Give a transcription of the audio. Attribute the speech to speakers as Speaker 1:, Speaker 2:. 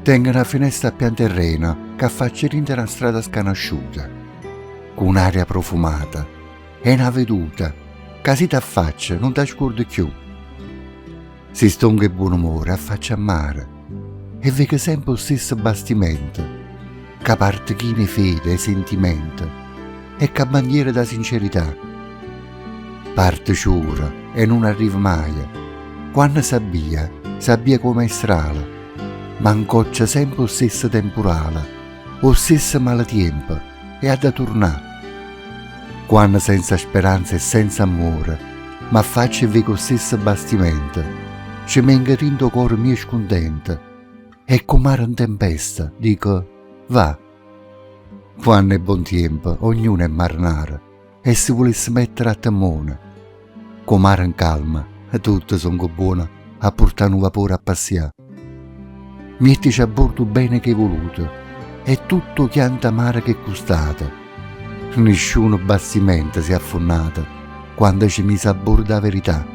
Speaker 1: Tengo una finestra a pian terreno che affaccia dentro una strada sconosciuta, con un'aria profumata e una veduta che si t'affaccia non ti scordi più. Si stonga e buon umore affaccia a mare e vede sempre lo stesso bastimento che parte chine fede e sentimento e che bandiera da sincerità. Parte sciura e non arriva mai. Quando sabbia come strala, ma incoccia sempre lo stesso temporale, lo stesso maltempo e ha da tornare. Quando senza speranza e senza amore, ma faccia e vedo lo stesso bastimento, ci venga rindo cuore mio scontento e com'era in tempesta, dico, va. Quando è buon tempo, ognuno è marinaro e si volesse mettere a temone. Com'era in calma, e tutti sono buoni a portare un vapore a passeare. Mettici a bordo bene che voluto e tutto chianta mare che custate. Nessuno bastimento si è affonnato quando ci mise a bordo la verità.